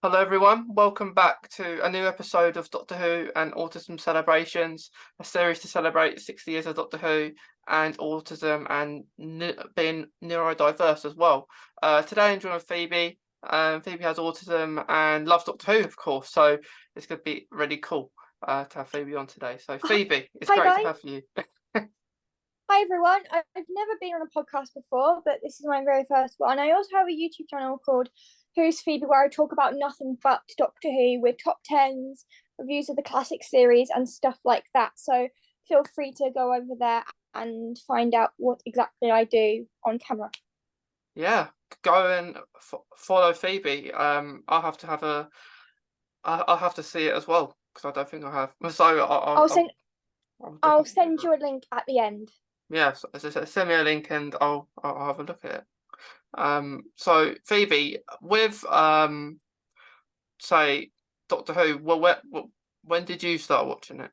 Hello everyone, welcome back to a new episode of Doctor Who and Autism Celebrations, a series to celebrate 60 years of Doctor Who and autism and being neurodiverse as well. Today I'm joined with Phoebe. Phoebe has autism and loves Doctor Who, of course, so it's going to be really cool to have Phoebe on today. So Phoebe, it's Hi, great guys. to have you. Hi everyone, I've never been on a podcast before, but this is my very first one. I also have a YouTube channel called Who's Phoebe, where I talk about nothing but Doctor Who with top 10s, reviews of the classic series and stuff like that. So feel free to go over there and find out what exactly I do on camera. Yeah, go and follow Phoebe. I'll have to see it as well because I don't think I have. So I'll send you a link at the end. Yes, send me a link and I'll have a look at it. So Phoebe, with say Doctor Who, well, when did you start watching it?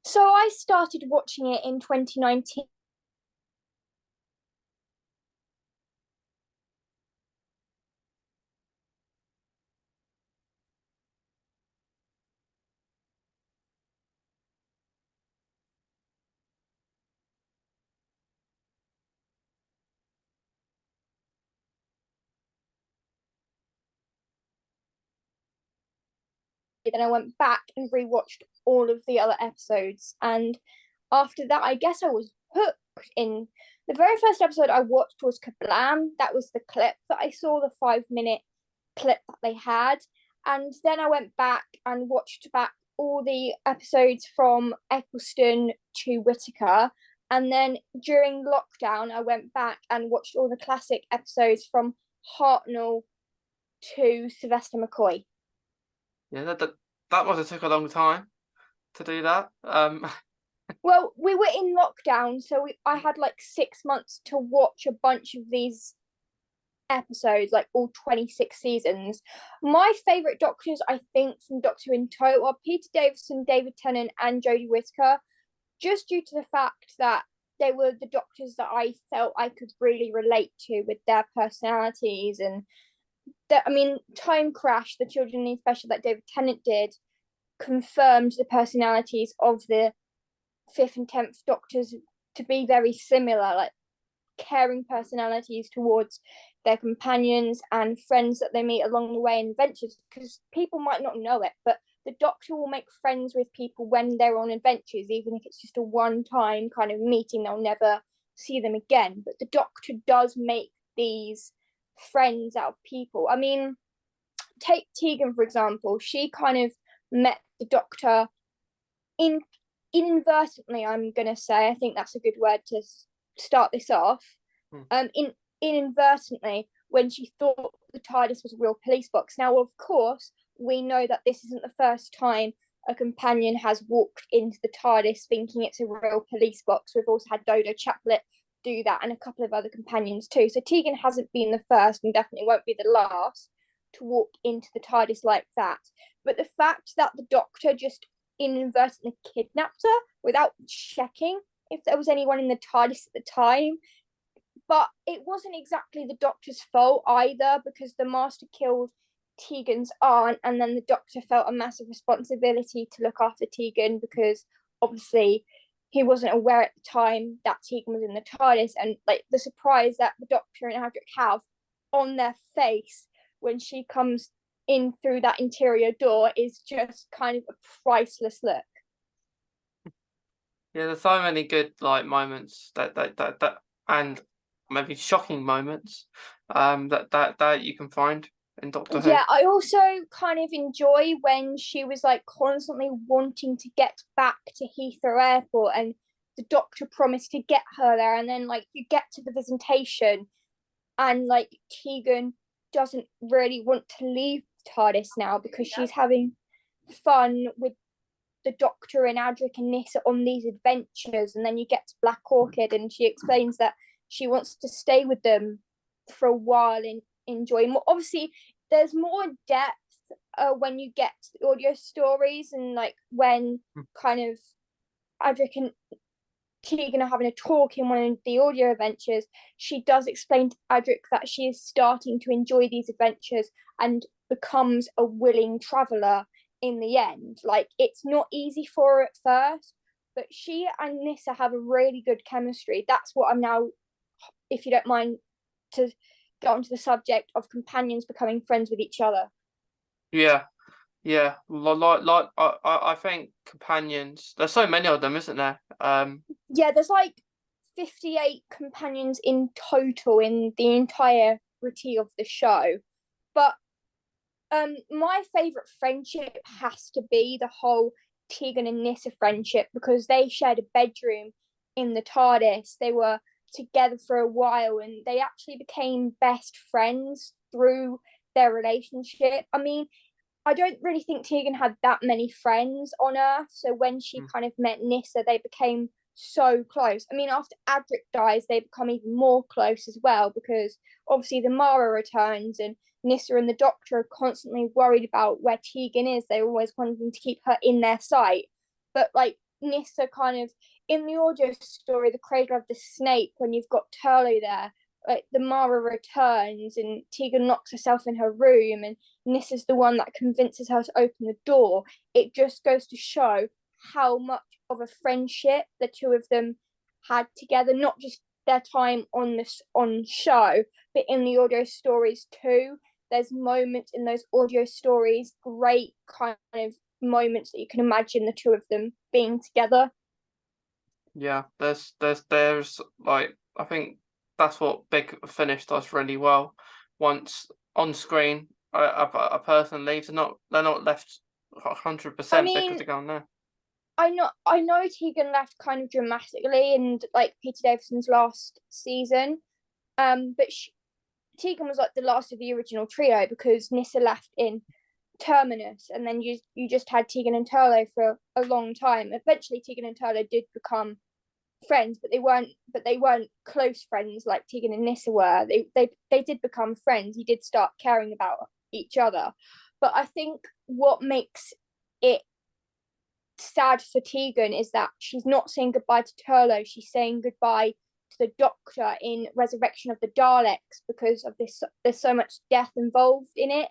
So I started watching it in 2019. Then I went back and rewatched all of the other episodes, and after that I guess I was hooked. In the very first episode I watched was Kablam. That was the clip that I saw, the 5-minute clip that they had, and then I went back and watched back all the episodes from Eccleston to Whittaker, and then during lockdown I went back and watched all the classic episodes from Hartnell to Sylvester McCoy. Yeah, that must have took a long time to do that. Well, we were in lockdown, so I had like 6 months to watch a bunch of these episodes, like all 26 seasons. My favourite Doctors, I think, from Doctor Who in total are Peter Davison, David Tennant, and Jodie Whittaker, just due to the fact that they were the Doctors that I felt I could really relate to with their personalities. And that, I mean, Time Crash, the Children Need Special that David Tennant did, confirmed the personalities of the 5th and 10th Doctors to be very similar, like caring personalities towards their companions and friends that they meet along the way in adventures. Because people might not know it, but the Doctor will make friends with people when they're on adventures, even if it's just a one-time kind of meeting. They'll never see them again, but the Doctor does make these friends out of people. I mean, take Tegan for example. She kind of met the Doctor inadvertently, I'm gonna say. I think that's a good word to start this off. Inadvertently, when she thought the TARDIS was a real police box. Now, of course, we know that this isn't the first time a companion has walked into the TARDIS thinking it's a real police box. We've also had Dodo Chaplet do that, and a couple of other companions too. So Tegan hasn't been the first, and definitely won't be the last, to walk into the TARDIS like that. But the fact that the Doctor just inadvertently kidnapped her without checking if there was anyone in the TARDIS at the time. But it wasn't exactly the Doctor's fault either, because the Master killed Tegan's aunt, and then the Doctor felt a massive responsibility to look after Tegan, because obviously he wasn't aware at the time that Tegan was in the TARDIS. And like the surprise that the Doctor and Adric have on their face when she comes in through that interior door is just kind of a priceless look. Yeah, there's so many good like moments that and maybe shocking moments that you can find in Doctor Who. Yeah, I also kind of enjoy when she was like constantly wanting to get back to Heathrow Airport, and the Doctor promised to get her there, and then like you get to the visitation and like Tegan doesn't really want to leave TARDIS now because she's having fun with the Doctor and Adric and Nissa on these adventures. And then you get to Black Orchid and she explains that she wants to stay with them for a while and enjoy more. Obviously, there's more depth when you get to the audio stories, and like when kind of Adric and Tegan are having a talk in one of the audio adventures, she does explain to Adric that she is starting to enjoy these adventures and becomes a willing traveler in the end. Like, it's not easy for her at first, but she and Nissa have a really good chemistry. That's what I'm now, if you don't mind, to get onto the subject of companions becoming friends with each other. Yeah, yeah. Like I think companions. There's so many of them, isn't there? Yeah, there's like 58 companions in total in the entirety of the show. But my favourite friendship has to be the whole Tegan and Nissa friendship, because they shared a bedroom in the TARDIS. They were together for a while and they actually became best friends through their relationship. I mean, I don't really think Tegan had that many friends on Earth, so when she kind of met Nissa, they became so close. I mean, after Adric dies, they become even more close as well, because obviously the Mara returns and Nissa and the Doctor are constantly worried about where Tegan is. They're always wanting to keep her in their sight. But like Nissa kind of, in the audio story, The Cradle of the Snake, when you've got Turlo there, like the Mara returns and Tegan locks herself in her room and Nissa's the one that convinces her to open the door. It just goes to show how much of a friendship the two of them had together, not just their time on show, but in the audio stories too. There's moments in those audio stories, great kind of moments that you can imagine the two of them being together. Yeah, there's like, I think that's what Big Finish does really well. Once on screen, a person leaves, they're not left 100% because mean, they're going there. I know Tegan left kind of dramatically in like Peter Davison's last season, but Tegan was like the last of the original trio, because Nissa left in Terminus, and then you just had Tegan and Turlo for a long time. Eventually, Tegan and Turlo did become friends, but they weren't close friends like Tegan and Nissa were. They did become friends. You did start caring about each other, but I think what makes it sad for Tegan is that she's not saying goodbye to Turlo. She's saying goodbye to the Doctor in Resurrection of the Daleks, because of this. There's so much death involved in it,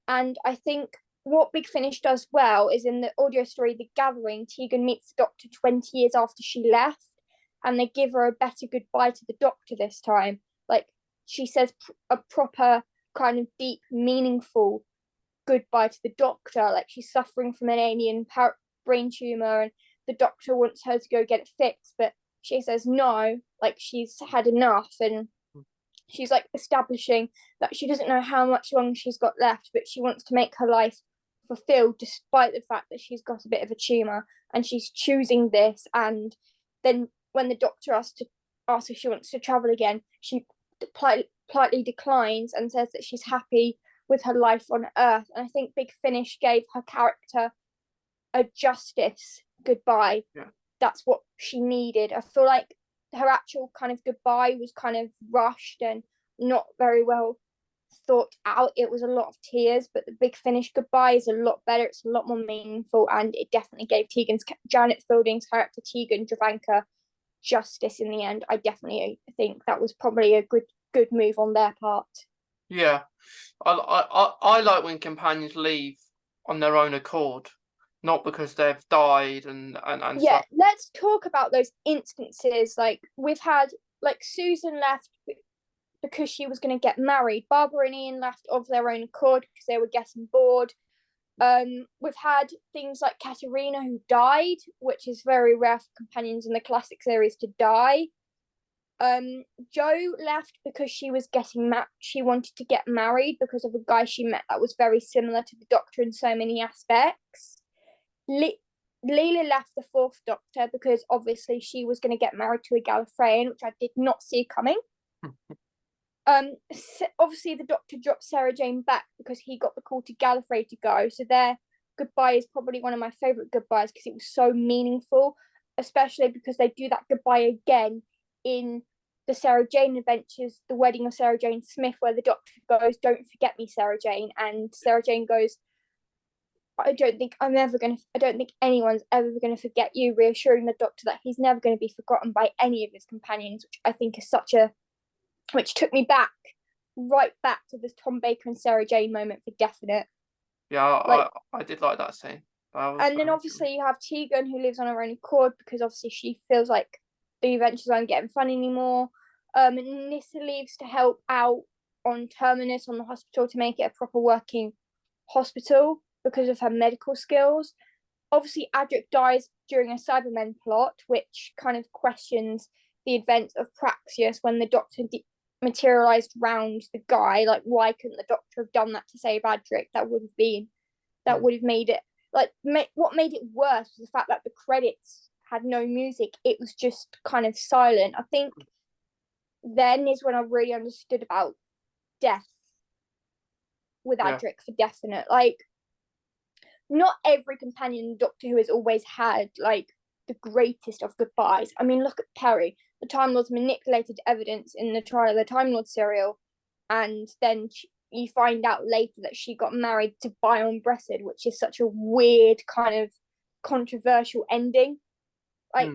and I think what Big Finish does well is in the audio story The Gathering, Tegan meets the Doctor 20 years after she left, and they give her a better goodbye to the Doctor this time. Like, she says a proper kind of deep, meaningful goodbye to the Doctor. Like, she's suffering from an alien brain tumor and the Doctor wants her to go get it fixed, but she says no, like she's had enough, and she's like establishing that she doesn't know how much longer she's got left, but she wants to make her life fulfilled despite the fact that she's got a bit of a tumor, and she's choosing this. And then when the Doctor asks if she wants to travel again, she politely declines and says that she's happy with her life on Earth. And I think Big Finish gave her character a justice goodbye. Yeah. That's what she needed. I feel like her actual kind of goodbye was kind of rushed and not very well thought out. It was a lot of tears, but the Big Finish goodbye is a lot better. It's a lot more meaningful, and it definitely gave Janet Fielding's character Tegan Travanka justice in the end. I definitely think that was probably a good move on their part. Yeah, I like when companions leave on their own accord, not because they've died and yeah stuff. Let's talk about those instances. Like, we've had like Susan left because she was going to get married. Barbara and Ian left of their own accord because they were getting bored. We've had things like Katerina, who died, which is very rare for companions in the classic series to die. Jo left because she was she wanted to get married because of a guy she met that was very similar to the Doctor in so many aspects. Leela left the Fourth Doctor because obviously she was going to get married to a Gallifreyan, which I did not see coming. Obviously the Doctor dropped Sarah Jane back because he got the call to Gallifrey to go. So their goodbye is probably one of my favourite goodbyes because it was so meaningful, especially because they do that goodbye again in the Sarah Jane Adventures, the wedding of Sarah Jane Smith, where the Doctor goes, "Don't forget me, Sarah Jane," and Sarah Jane goes, I don't think anyone's ever going to forget you, reassuring the Doctor that he's never going to be forgotten by any of his companions, which I think is which took me back right back to the Tom Baker and Sarah Jane moment for definite. Yeah, Like, I did like that scene. That was and then very obviously you have Tegan, who lives on her own accord because obviously she feels like the adventures aren't getting fun anymore. And Nissa leaves to help out on Terminus on the hospital to make it a proper working hospital because of her medical skills. Obviously, Adric dies during a Cybermen plot, which kind of questions the events of Praxius when the Doctor materialized round the guy. Like, why couldn't the Doctor have done that to save Adric? That would have made it like what made it worse was the fact that the credits had no music. It was just kind of silent. I think then is when I really understood about death with yeah, Adric for definite. Like, not every companion in Doctor Who has always had like the greatest of goodbyes. I mean, look at Perry. The Time Lords manipulated evidence in the trial of the Time Lord serial, and then you find out later that she got married to Bion Bressid, which is such a weird kind of controversial ending. Like,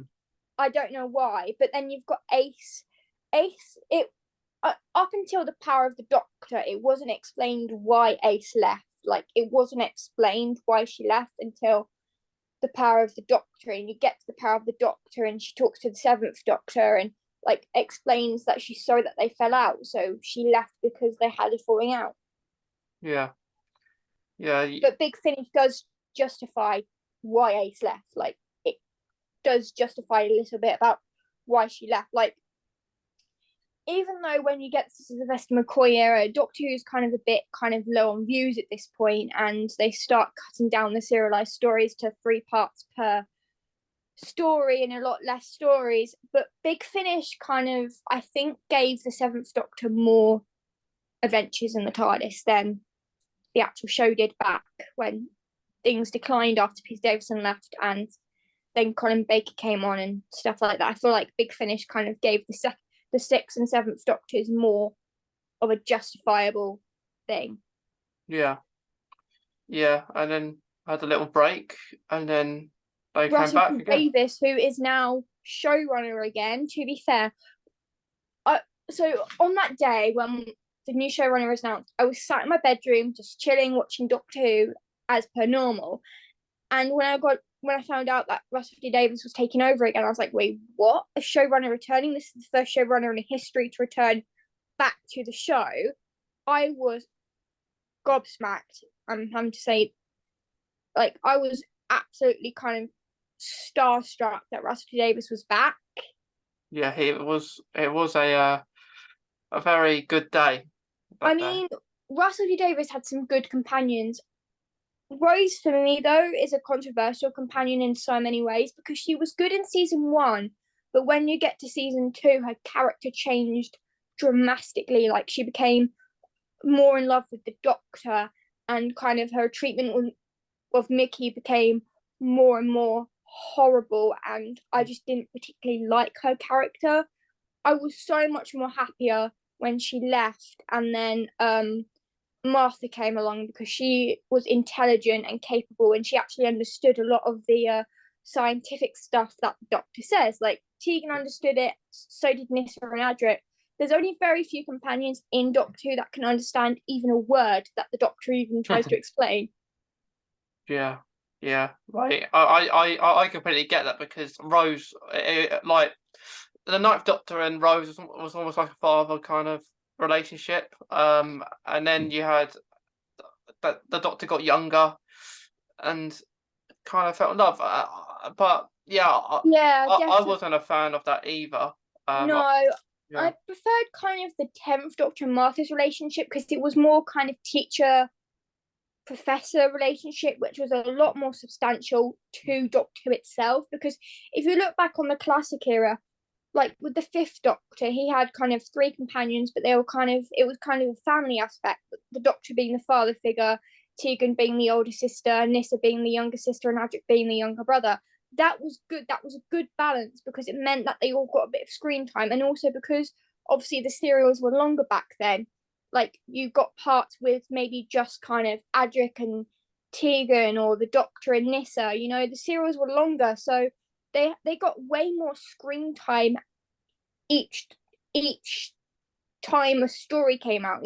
I don't know why. But then you've got Ace. Ace, it up until the power of the Doctor, it wasn't explained why Ace left. Like, it wasn't explained why she left until the power of the Doctor, and you get to the power of the Doctor, and she talks to the Seventh Doctor, and like explains that she's sorry that they fell out, so she left because they had a falling out. yeah, yeah, But Big Finish does justify why Ace left. Like, it does justify a little bit about why she left. Like, even though when you get to the Sylvester McCoy era, Doctor Who's kind of a bit kind of low on views at this point, and they start cutting down the serialized stories to 3 parts per story and a lot less stories. But Big Finish kind of, I think, gave the Seventh Doctor more adventures in the TARDIS than the actual show did back when things declined after Peter Davison left and then Colin Baker came on and stuff like that. I feel like Big Finish kind of gave the 6th and 7th Doctors more of a justifiable thing. yeah, yeah, and then had a little break, and then they came Russell back again. Davis, who is now showrunner again, to be fair. So on that day when the new showrunner was announced, I was sat in my bedroom just chilling, watching Doctor Who as per normal. And when I found out that Russell T Davies was taking over again, I was like, wait, what? A showrunner returning? This is the first showrunner in history to return back to the show. I was gobsmacked. I'm having to say, like, I was absolutely kind of starstruck that Russell T Davies was back. Yeah, it was a very good day. I mean, Russell T Davies had some good companions. Rose, for me, though, is a controversial companion in so many ways because she was good in season 1, but when you get to season 2, her character changed dramatically. Like, she became more in love with the Doctor, and kind of her treatment of Mickey became more and more horrible, and I just didn't particularly like her character. I was so much more happier when she left, and then Martha came along because she was intelligent and capable, and she actually understood a lot of the scientific stuff that the Doctor says. Like, Tegan understood it, so did Nissa and Adric. There's only very few companions in Doctor Who that can understand even a word that the Doctor even tries to explain. Yeah, yeah, right. I completely get that because Rose, like the Ninth Doctor and Rose was almost like a father kind of relationship. And then you had the Doctor got younger and kind of felt in love. But yeah, Yeah, I definitely. wasn't a fan of that either. No, Yeah, I preferred kind of the 10th Doctor and Martha's relationship because it was more kind of teacher professor relationship, which was a lot more substantial to Doctor Who itself. Because if you look back on the classic era, like with the 5th Doctor, he had kind of 3 companions, but they were kind of, it was kind of a family aspect. The Doctor being the father figure, Tegan being the older sister, Nissa being the younger sister, and Adric being the younger brother. That was good. That was a good balance because it meant that they all got a bit of screen time, and also because obviously the serials were longer back then. Like, you got parts with maybe just kind of Adric and Tegan, or the Doctor and Nissa. You know, the serials were longer, so they got way more screen time each time a story came out,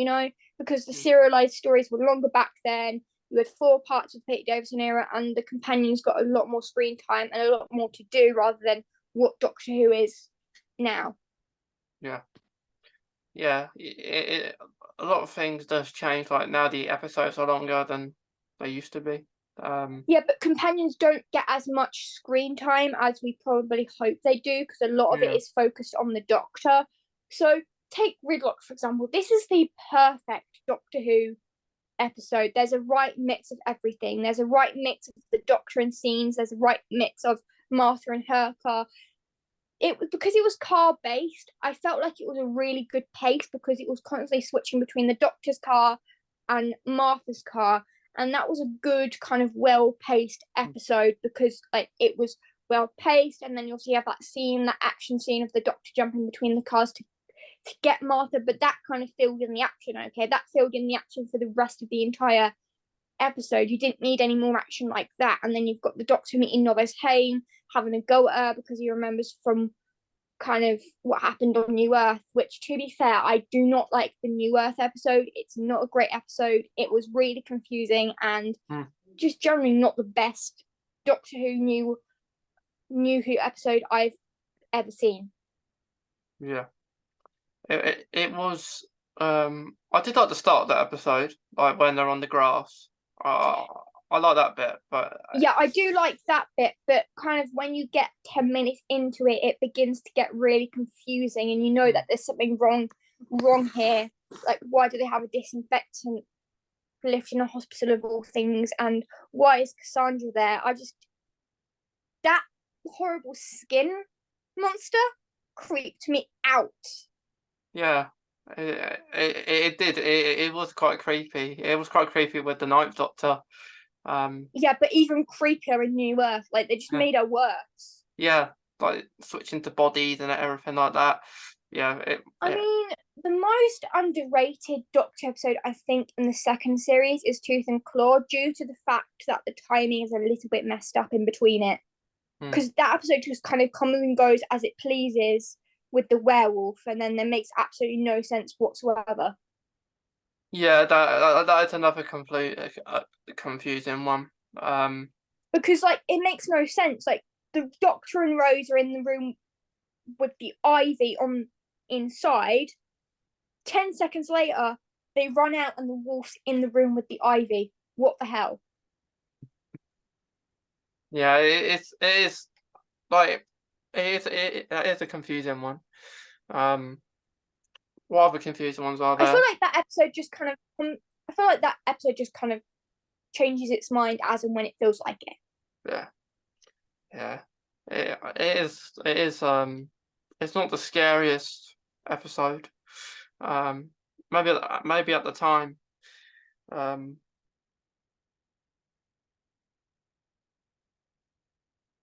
because the serialized stories were longer back then. You had 4 parts of the Peter Davison era, and the companions got a lot more screen time and a lot more to do rather than what Doctor Who is now. Yeah. A lot of things does change. Like now, the episodes are longer than they used to be. Yeah, but companions don't get as much screen time as we probably hope they do, because a lot of it is focused on the Doctor. So take Gridlock, for example. This is the perfect Doctor Who episode. There's a right mix of everything. There's a right mix of the Doctor and scenes. There's a right mix of Martha and her car. Because it was car based, I felt like it was a really good pace, because it was constantly switching between the Doctor's car and Martha's car, and that was a good kind of well paced episode, because like it was well paced, and then you also have that scene, that action scene of the Doctor jumping between the cars to get Martha, but that kind of filled in the action. Okay, that filled in the action for the rest of the entire episode. You didn't need any more action like that. And then you've got the Doctor meeting Novice Haim, having a go at her because he remembers from kind of what happened on New Earth, which, to be fair, I do not like the New Earth episode. It's not a great episode. It was really confusing and just generally not the best Doctor Who New Who episode I've ever seen. Yeah. It was I did like the start of that episode, like when they're on the grass. I like that bit, but yeah, I do like that bit, but kind of when you get 10 minutes into it, it begins to get really confusing, and you know that there's something wrong here. Like, why do they have a disinfectant lift in a hospital of all things, and why is Cassandra there? That horrible skin monster creeped me out. yeah, it did. It was quite creepy. It was quite creepy with the Ninth Doctor. Yeah, but even creepier in New Earth. Like, they just made her worse. Yeah, like switching to bodies and everything like that. Yeah, I mean, the most underrated Doctor episode, I think, in the second series is Tooth and Claw, due to the fact that the timing is a little bit messed up in between it. Because that episode just kind of comes and goes as it pleases with the werewolf, and then there makes absolutely no sense whatsoever. Yeah, that is another confusing one. Because like it makes no sense. Like the Doctor and Rose are in the room with the ivy on inside. 10 seconds later, they run out and the wolf's in the room with the ivy. What the hell? Yeah, it is like it is a confusing one. What other confusing ones are there? I feel like that episode just kind of changes its mind as and when it feels like it. Yeah. It is. It's not the scariest episode. Maybe at the time.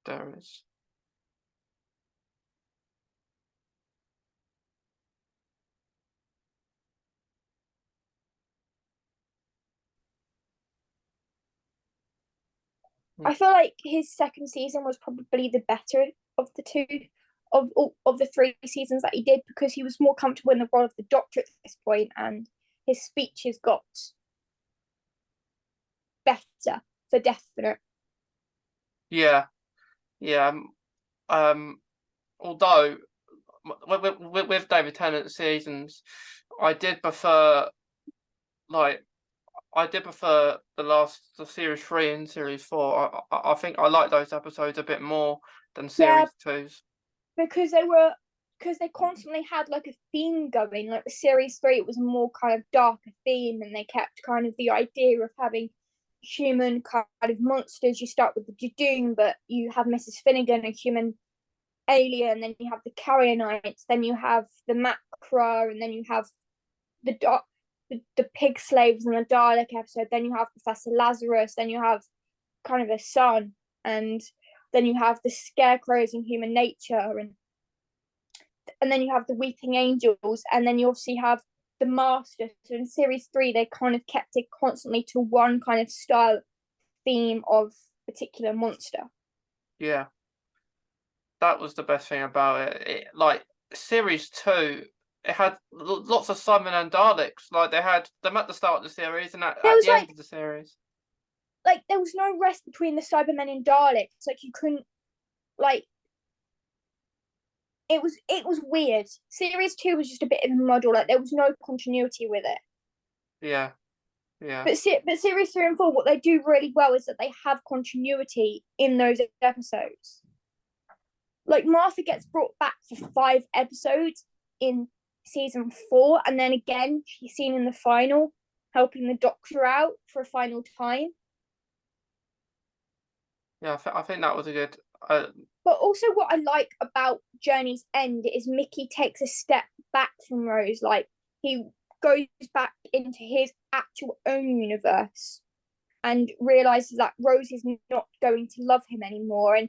There is. I feel like his second season was probably the better of the two, of the 3 seasons that he did, because he was more comfortable in the role of the Doctor at this point, and his speeches got better for definite. Yeah. Although with David Tennant's seasons, I did prefer the series 3 and series 4. I think I like those episodes a bit more than series 2's. Because they constantly had like a theme going. Like the series 3, it was a more kind of darker theme, and they kept kind of the idea of having human kind of monsters. You start with the Judoon, but you have Mrs. Finnegan, a human alien, then you have the Carrionites, then you have the Macra, and then you have the pig slaves and the Dalek episode, then you have Professor Lazarus, then you have kind of a son, and then you have the scarecrows in Human Nature, and then you have the Weeping Angels, and then you obviously have the Master. So in series 3, they kind of kept it constantly to one kind of style theme of particular monster. Yeah, that was the best thing about it. Like series 2, it had lots of Simon and Daleks. Like they had them at the start of the series and There at was the end of the series. like there was no rest between the Cybermen and Daleks. Like you couldn't like it was weird. Series 2 was just a bit of a muddle. Like there was no continuity with it. Yeah, yeah, But series 3 and 4, what they do really well is that they have continuity in those episodes. Like Martha gets brought back for 5 episodes in season 4, and then again she's seen in the final helping the Doctor out for a final time. yeah. I think that was a good. But also, what I like about Journey's End is Mickey takes a step back from Rose. Like he goes back into his actual own universe and realizes that Rose is not going to love him anymore. And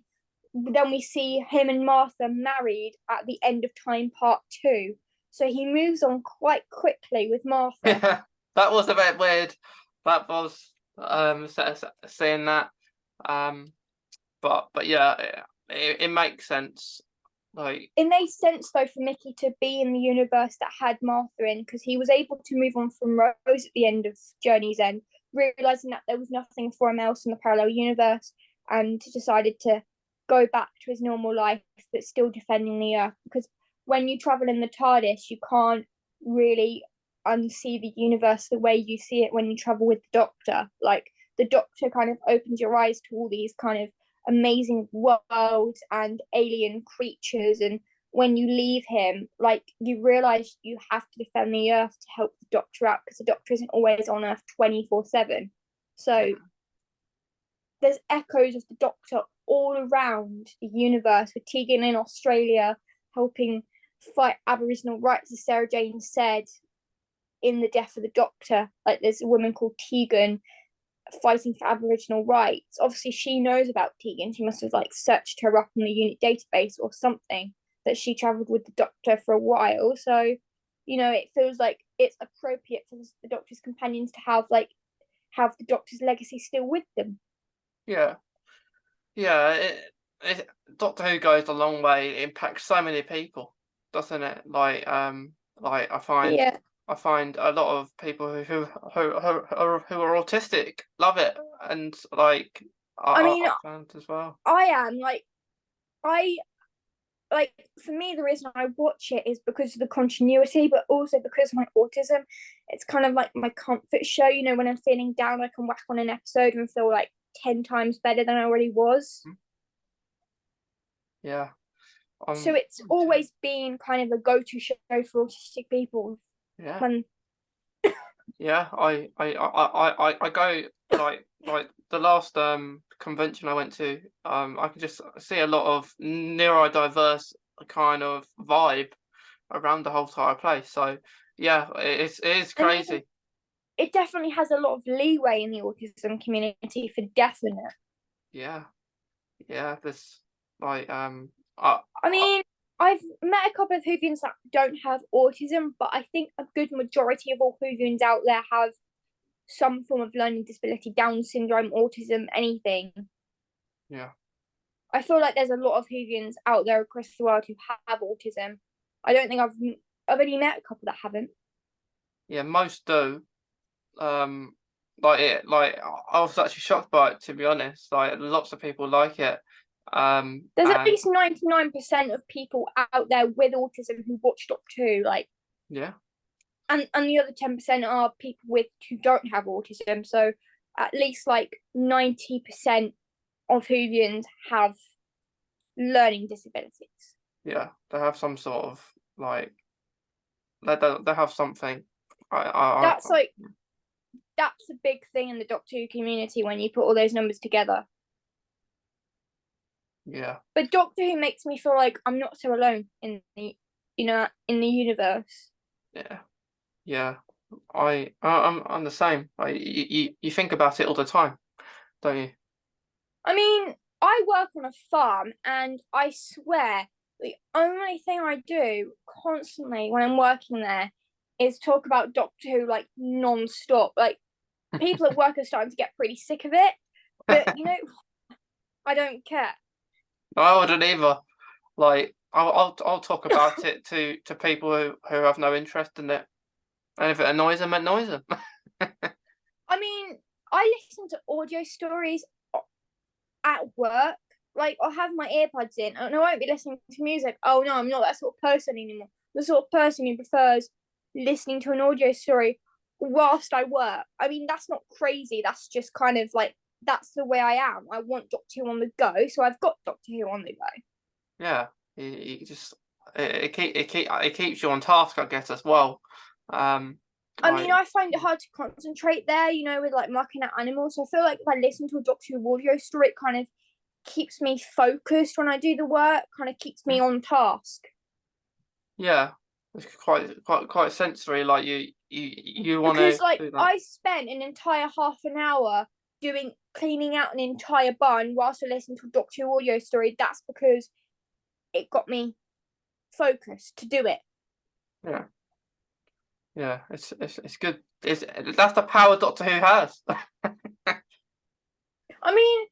then we see him and Martha married at the end of Time Part 2. So he moves on quite quickly with Martha. Yeah, that was a bit weird. That was seeing that. But yeah, it makes sense. Like it made sense though for Mickey to be in the universe that had Martha in, because he was able to move on from Rose at the end of Journey's End, realizing that there was nothing for him else in the parallel universe, and decided to go back to his normal life but still defending the Earth. Because when you travel in the TARDIS, you can't really unsee the universe the way you see it when you travel with the Doctor. Like the Doctor kind of opens your eyes to all these kind of amazing worlds and alien creatures, and when you leave him, like you realize you have to defend the Earth to help the Doctor out, because the Doctor isn't always on Earth 24/7. So there's echoes of the Doctor all around the universe, with Tegan in Australia helping fight Aboriginal rights, as Sarah Jane said in The Death of the Doctor. Like there's a woman called Tegan fighting for Aboriginal rights. Obviously, she knows about Tegan. She must have like searched her up in the unit database or something, that she travelled with the Doctor for a while. So, you know, it feels like it's appropriate for the Doctor's companions to have the Doctor's legacy still with them. yeah, yeah. Doctor Who goes a long way. It impacts so many people, doesn't it? Like I find. Yeah. I find a lot of people who are autistic love it, and like I mean, I found as well. I am I like, for me, the reason I watch it is because of the continuity, but also because of my autism. It's kind of like my comfort show. You know, when I'm feeling down, I can whack on an episode and feel like 10 times better than I already was. Yeah. So it's always been kind of a go-to show for autistic people. Yeah. When yeah, I go like the last convention I went to, I could just see a lot of neurodiverse kind of vibe around the whole entire place. So yeah, it is crazy. I mean, it definitely has a lot of leeway in the autism community, for definite. Yeah, yeah. There's like I mean, I've met a couple of Whovians that don't have autism, but I think a good majority of all Whovians out there have some form of learning disability, Down syndrome, autism, anything. yeah. I feel like there's a lot of Whovians out there across the world who have autism. I don't think I've only met a couple that haven't. Yeah, most do. Like I was actually shocked by it, to be honest. Like lots of people like it. There's at least 99% of people out there with autism who watch Doctor Who, like, yeah, and the other 10% are people who don't have autism. So at least like 90% of Whovians have learning disabilities. yeah. They have some sort of like they have something. That's like that's a big thing in the Doctor Who community when you put all those numbers together. Yeah. But Doctor Who makes me feel like I'm not so alone in the universe. Yeah, yeah. I'm the same. Like you think about it all the time, don't you? I mean, I work on a farm, and I swear the only thing I do constantly when I'm working there is talk about Doctor Who like non-stop. Like people at work are starting to get pretty sick of it, but I don't care. I wouldn't either. Like I'll talk about it to people who have no interest in it, and if it annoys them, it annoys them. I mean, I listen to audio stories at work. Like, I'll have my earbuds in and I won't be listening to music. Oh no, I'm not that sort of person anymore. The sort of person who prefers listening to an audio story whilst I work. I mean, that's not crazy. That's just kind of like, that's the way I am. I want Doctor Who on the go, so I've got Doctor Who on the go. Yeah, you just it keeps you on task, I guess, as well. I mean, I find it hard to concentrate there, you know, with like marking out animals. So I feel like if I listen to a Doctor Who audio story, it kind of keeps me focused when I do the work, kind of keeps me on task. Yeah, it's quite sensory. Like you want to Because like do that. I spent an entire half an hour cleaning out an entire barn whilst I listened to a Doctor Who audio story. That's because it got me focused to do it. Yeah, yeah, it's good. That's the power Doctor Who has. I mean,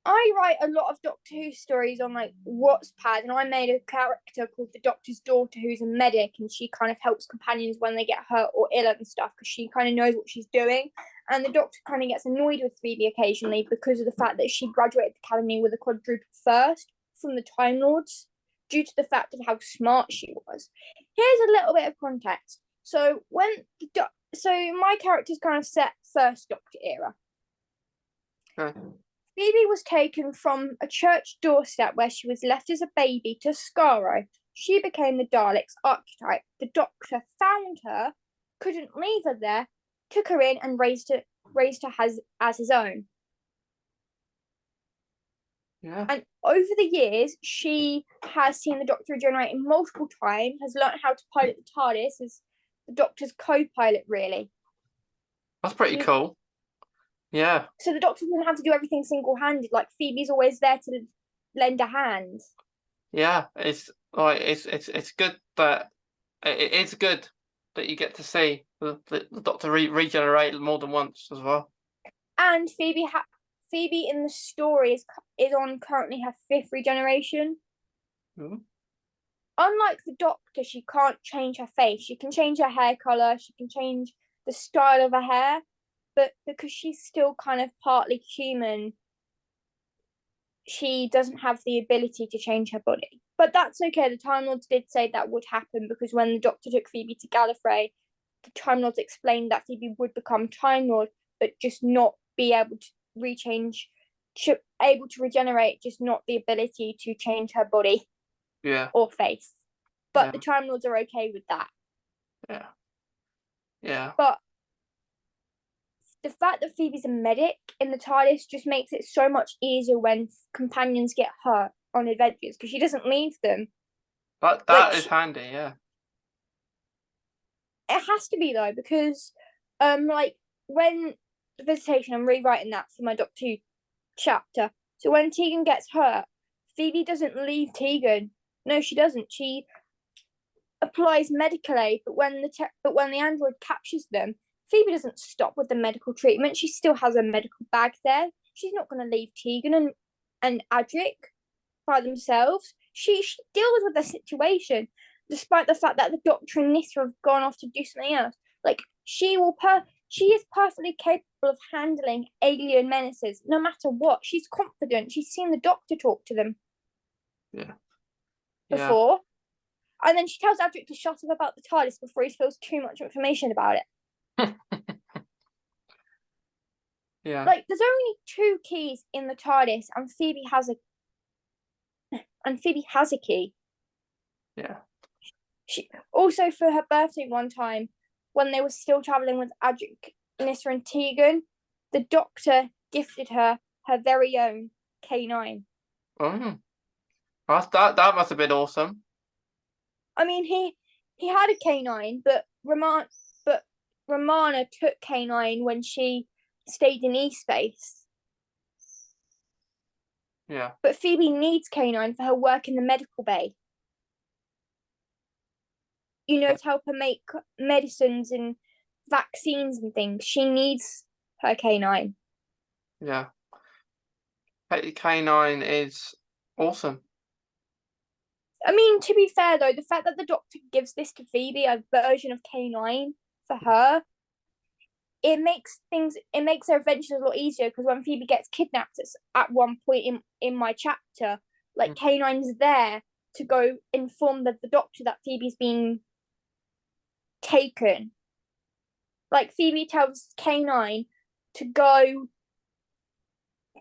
I write a lot of Doctor Who stories on like Wattpad, and I made a character called the Doctor's Daughter who's a medic, and she kind of helps companions when they get hurt or ill and stuff because she kind of knows what she's doing. And the Doctor kind of gets annoyed with Phoebe occasionally because of the fact that she graduated the academy with a quadruple first from the Time Lords due to the fact of how smart she was. Here's a little bit of context. So my character's kind of set first Doctor era. Okay. Phoebe was taken from a church doorstep where she was left as a baby to Skaro. She became the Daleks' archetype. The Doctor found her, couldn't leave her there, took her in and raised her as his own. Yeah. And over the years, she has seen the Doctor regenerate multiple times, has learned how to pilot the TARDIS as the Doctor's co-pilot, really. That's pretty cool. Yeah. So the Doctor doesn't have to do everything single-handed. Like Phoebe's always there to lend a hand. Yeah, it's good that it's good that you get to see the Doctor regenerate more than once as well. And Phoebe in the story is on currently her 5th regeneration. Mm-hmm. Unlike the Doctor, she can't change her face. She can change her hair color. She can change the style of her hair. But because she's still kind of partly human, she doesn't have the ability to change her body. But that's okay. The Time Lords did say that would happen because when the Doctor took Phoebe to Gallifrey, the Time Lords explained that Phoebe would become Time Lord, but just not be able to able to regenerate, just not the ability to change her body or face. But the Time Lords are okay with that. Yeah. But the fact that Phoebe's a medic in the TARDIS just makes it so much easier when companions get hurt on adventures because she doesn't leave them. That is handy, yeah. It has to be though, because like when Visitation, I'm rewriting that for my Doctor Who chapter. So when Tegan gets hurt, Phoebe doesn't leave Tegan. No, she doesn't. She applies medical aid, but when the android captures them, Phoebe doesn't stop with the medical treatment. She still has a medical bag there. She's not going to leave Tegan and Adric by themselves. She deals with the situation, despite the fact that the Doctor and Nyssa have gone off to do something else. Like she is perfectly capable of handling alien menaces, no matter what. She's confident. She's seen the Doctor talk to them before. And then she tells Adric to shut up about the TARDIS before he spills too much information about it. Yeah. Like, there's only 2 keys in the TARDIS, and Phoebe has a key. Yeah. She also, for her birthday one time, when they were still traveling with Adric, Nyssa, and Tegan, the Doctor gifted her very own K9. Oh, that must have been awesome. I mean, he had a K9, but Romana took K9 when she stayed in E-Space. Yeah. But Phoebe needs K9 for her work in the medical bay. You know, to help her make medicines and vaccines and things. She needs her K9. Yeah. K9 is awesome. I mean, to be fair though, the fact that the Doctor gives this to Phoebe, a version of K9 for her, it makes their adventures a lot easier, because when Phoebe gets kidnapped at one point in my chapter, like K9's there to go inform the Doctor that Phoebe's been taken. Like Phoebe tells K9 to go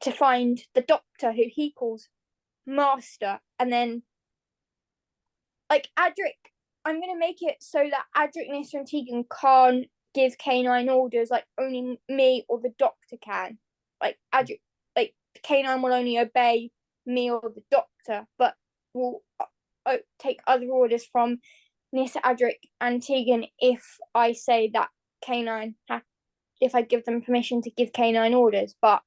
to find the Doctor, who he calls Master, and then like Adric, I'm gonna make it so that Adric, Nissa, and Tegan can't give K9 orders, like only me or the Doctor can. Like Adric, like K9 will only obey me or the Doctor, but will take other orders from Nissa, Adric, and Tegan if I say that K9 if I give them permission to give K9 orders. But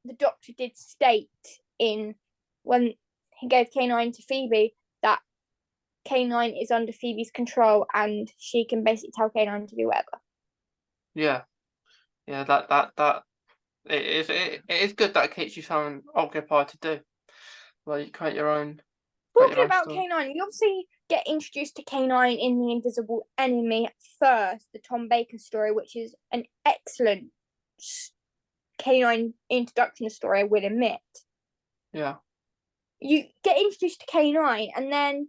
the Doctor did state in when he gave K9 to Phoebe that K9 is under Phoebe's control and she can basically tell K9 to do whatever. Yeah, that it is good that it keeps you something occupied to do. Like you create your own. Talking about K9, you obviously get introduced to K9 in The Invisible Enemy first, the Tom Baker story, which is an excellent K9 introduction story, I will admit. Yeah. You get introduced to K9, and then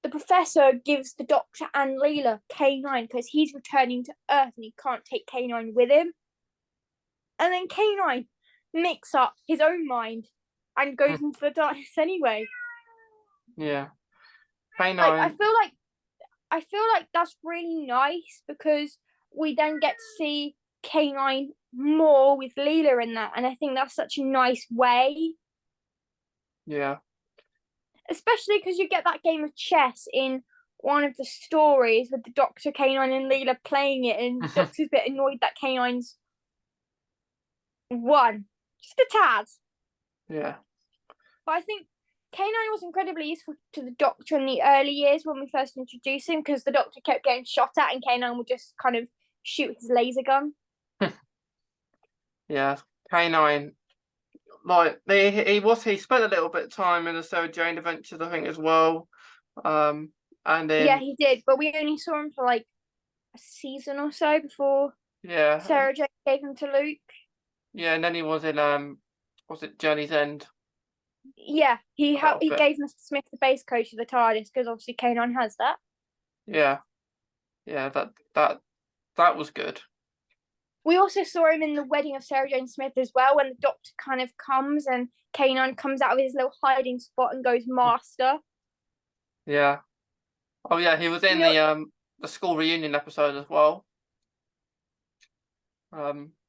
the Professor gives the Doctor and Leela K9 because he's returning to Earth and he can't take K9 with him. And then K9 makes up his own mind and goes into the darkness anyway. Yeah. K9. Like, I feel like that's really nice, because we then get to see K9 more with Leela in that, and I think that's such a nice way. Yeah. Especially because you get that game of chess in one of the stories with the Doctor, K9, and Leela playing it, and the Doctor's a bit annoyed that K9's won. Just a tad. Yeah. But I think K9 was incredibly useful to the Doctor in the early years when we first introduced him, because the Doctor kept getting shot at and K9 would just kind of shoot his laser gun. Yeah, K9. Like he spent a little bit of time in the Sarah Jane Adventures, I think, as well. And then yeah, he did, but we only saw him for like a season or so before Sarah Jane gave him to Luke. Yeah, and then he was in was it Journey's End? Yeah, he gave Mr. Smith the base code to the TARDIS, because obviously K9 has that. Yeah, that was good. We also saw him in The Wedding of Sarah Jane Smith as well, when the Doctor kind of comes and K9 comes out of his little hiding spot and goes Master. Yeah. Oh yeah, he was in the school reunion episode as well.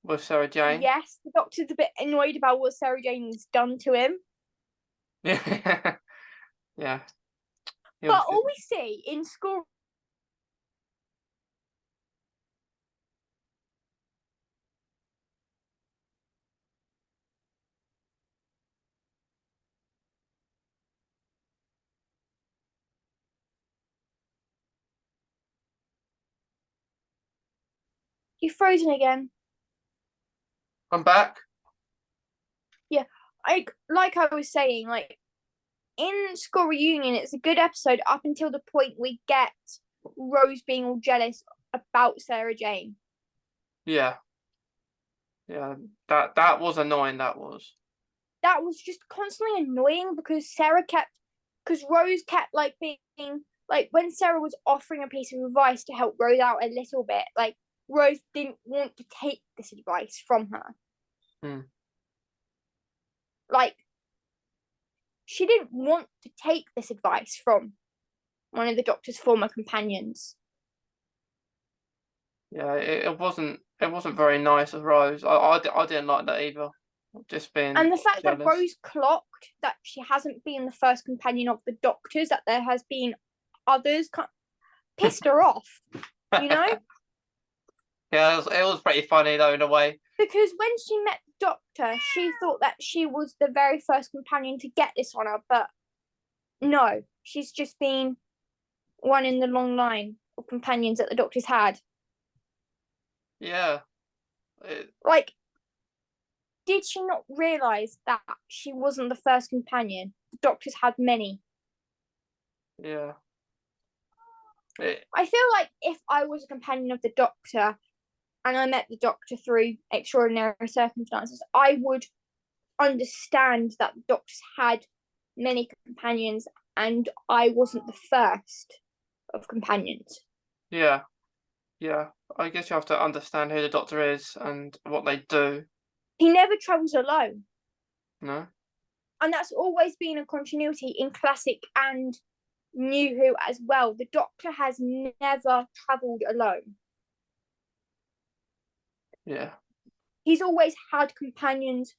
With Sarah Jane. Yes, the Doctor's a bit annoyed about what Sarah Jane's done to him. Yeah. Yeah. But all we see in school You're frozen again. I'm back. Yeah, like I was saying, like in School Reunion, it's a good episode up until the point we get Rose being all jealous about Sarah Jane. Yeah. Yeah, that was annoying. That was just constantly annoying, because Rose kept like being like, when Sarah was offering a piece of advice to help Rose out a little bit, like Rose didn't want to take this advice from her. Like, she didn't want to take this advice from one of the Doctor's former companions. Yeah, it wasn't very nice of Rose. I didn't like that either. Just being and the fact jealous. that Rose clocked that she hasn't been the first companion of the Doctors, that there has been others, pissed her off, you know? Yeah, it was pretty funny though, in a way. Because when she met the Doctor, she thought that she was the very first companion to get this honor, but no, she's just been one in the long line of companions that the Doctor's had. Yeah. Like, did she not realise that she wasn't the first companion? the Doctor's had many. Yeah. I feel like if I was a companion of the Doctor and I met the Doctor through extraordinary circumstances, I would understand that the Doctor's had many companions and I wasn't the first of companions. Yeah. Yeah. I guess you have to understand who the Doctor is and what they do. He never travels alone. No? And that's always been a continuity in classic and New Who as well. The Doctor has never travelled alone. Yeah. He's always had companions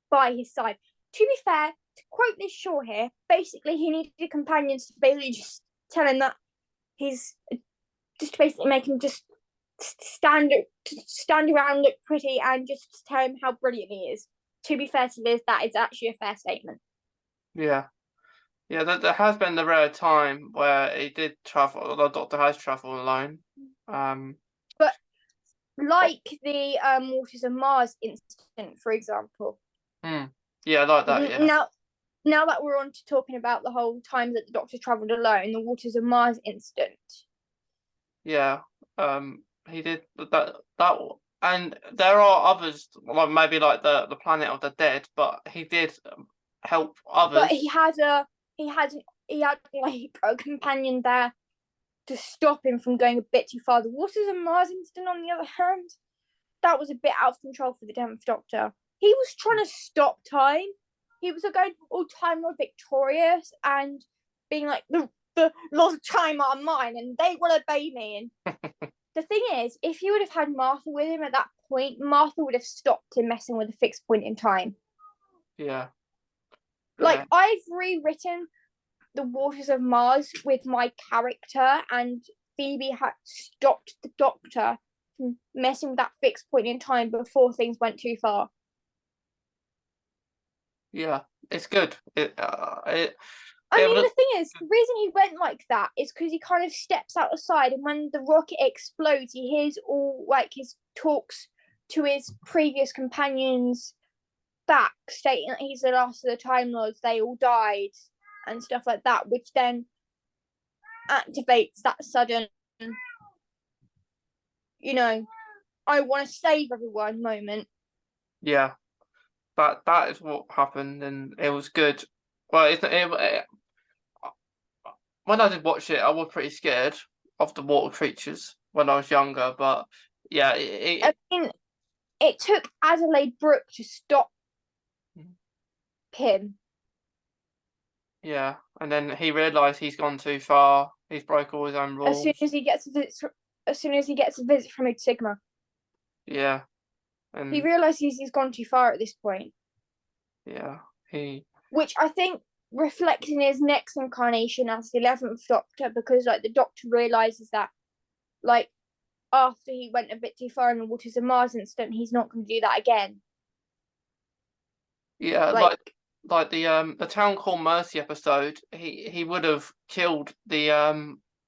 by his side. To be fair, to quote this Shaw here, basically he needed companions to basically just tell him that he's just basically make him just stand around, look pretty, and just tell him how brilliant he is. To be fair to Liz, that is actually a fair statement. Yeah. Yeah, there has been the rare time where he did travel, the Doctor has travelled alone. But like the Autism Mars incident, for example. Yeah, like that, yeah. Now that we're on to talking about the whole time that the Doctor travelled alone, the Autism Mars incident. Yeah. He did that and there are others, like maybe like the Planet of the Dead, but he did help others. But he had like a companion there to stop him from going a bit too far. The Autism Mars incident, on the other hand, that was a bit out of control for the 10th Doctor. He was trying to stop time. He was going all time more victorious and being like, the laws of time are mine and they will obey me. And the thing is, if he would have had Martha with him at that point, Martha would have stopped him messing with a fixed point in time. Yeah. Like, I've rewritten the Waters of Mars with my character, and Phoebe had stopped the Doctor from messing with that fixed point in time before things went too far. Yeah, it's good. The thing is, the reason he went like that is because he kind of steps outside, and when the rocket explodes, he hears all like his talks to his previous companions back, stating that he's the last of the Time Lords, they all died, and stuff like that, which then activates that sudden, I want to save everyone moment. Yeah, that is what happened, and it was good. Well, when I did watch it, I was pretty scared of the water creatures when I was younger, but yeah, I mean, it took Adelaide Brooke to stop him. Yeah, and then he realised he's gone too far. He's broke all his own rules. As soon as he gets a visit from Sigma. Yeah. And he realizes he's gone too far at this point. Yeah, which I think reflects in his next incarnation as the 11th Doctor, because like the Doctor realizes that like after he went a bit too far in the Waters of Mars incident, he's not going to do that again. Yeah, like the Town Called Mercy episode, he would have killed the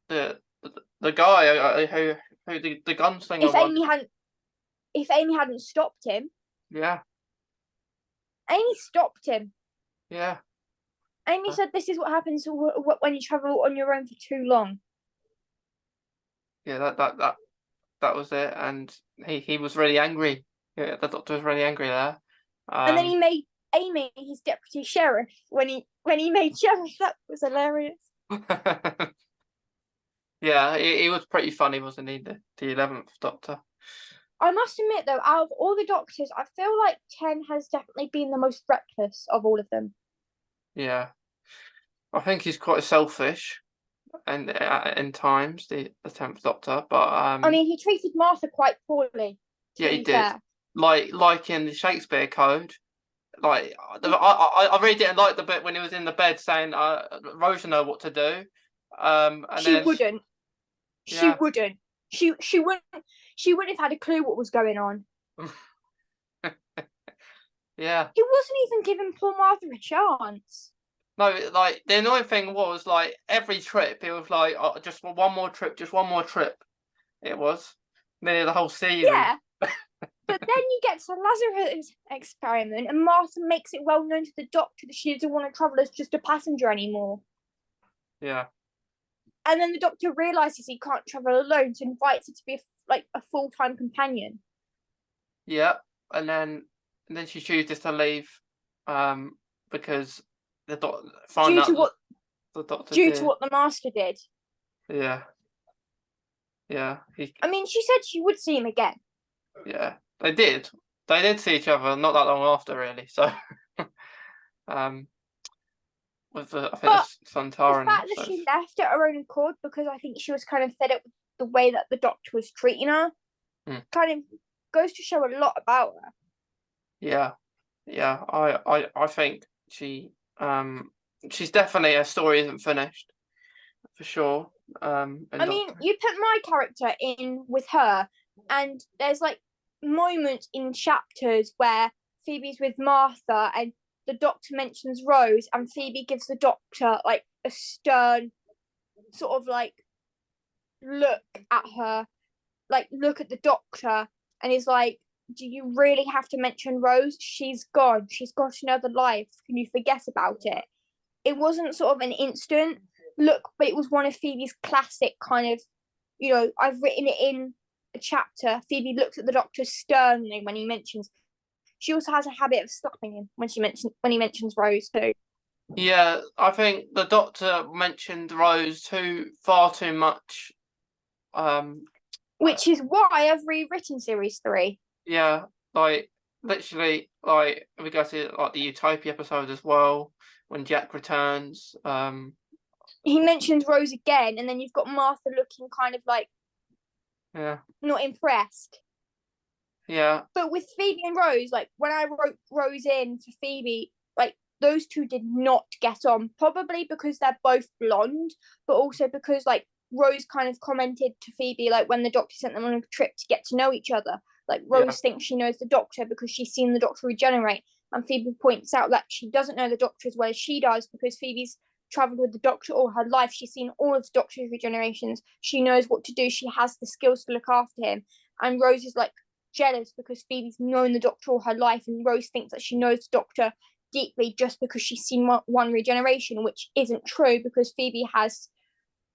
guy who the gunslinger if Amy hadn't stopped him. Yeah. Amy stopped him. Yeah. Amy said this is what happens when you travel on your own for too long. Yeah, that was it, and he was really angry. Yeah, the Doctor was really angry there. And then he made Amy his deputy sheriff when he made sheriff. That was hilarious. Yeah, he was pretty funny, wasn't he? The 11th Doctor. I must admit, though, out of all the Doctors, I feel like 10 has definitely been the most reckless of all of them. Yeah, I think he's quite selfish, and in times the 10th Doctor, but I mean, he treated Martha quite poorly. Yeah, he did. Like in the Shakespeare Code, like I really didn't like the bit when he was in the bed saying, "Rosa know what to do." And she wouldn't. She wouldn't. She wouldn't have had a clue what was going on. Yeah. He wasn't even giving poor Martha a chance. No, like the annoying thing was like every trip it was like just one more trip. It was nearly the whole series. Yeah. But then you get to the Lazarus experiment, and Martha makes it well known to the doctor that she doesn't want to travel as just a passenger anymore. Yeah. And then the doctor realizes he can't travel alone, so invites her to be a full-time companion. Yeah, and then she chooses to leave, because the doctor Due to what the master did. Yeah. I mean, she said she would see him again. Yeah, they did. They did see each other not that long after, really. So, with I think But the Santaran. The fact that she left at her own accord because I think she was kind of fed up with the way that the doctor was treating her, kind of goes to show a lot about her. Yeah, I think she's definitely, her story isn't finished, for sure. I mean, you put my character in with her, and there's like moments in chapters where Phoebe's with Martha and the doctor mentions Rose, and Phoebe gives the doctor like a stern sort of like look at her, like look at the doctor, and is like, do you really have to mention Rose? She's gone. She's got another life. Can you forget about it? It wasn't sort of an instant look, but it was one of Phoebe's classic kind of, I've written it in a chapter. Phoebe looks at the doctor sternly when he mentions. She also has a habit of slapping him when he mentions Rose too. Yeah, I think the doctor mentioned Rose far too much. Which is why I've rewritten series 3. Yeah, like literally, like we go to like the Utopia episode as well when Jack returns. He mentions Rose again, and then you've got Martha looking kind of like, not impressed. Yeah. But with Phoebe and Rose, like when I wrote Rose in for Phoebe, like those two did not get on. Probably because they're both blonde, but also because like Rose kind of commented to Phoebe like when the doctor sent them on a trip to get to know each other. Like Rose thinks she knows the doctor because she's seen the doctor regenerate, and Phoebe points out that she doesn't know the doctor as well as she does because Phoebe's traveled with the doctor all her life. She's seen all of the doctor's regenerations. She knows what to do. She has the skills to look after him. And Rose is like jealous because Phoebe's known the doctor all her life, and Rose thinks that she knows the doctor deeply just because she's seen one regeneration, which isn't true because Phoebe has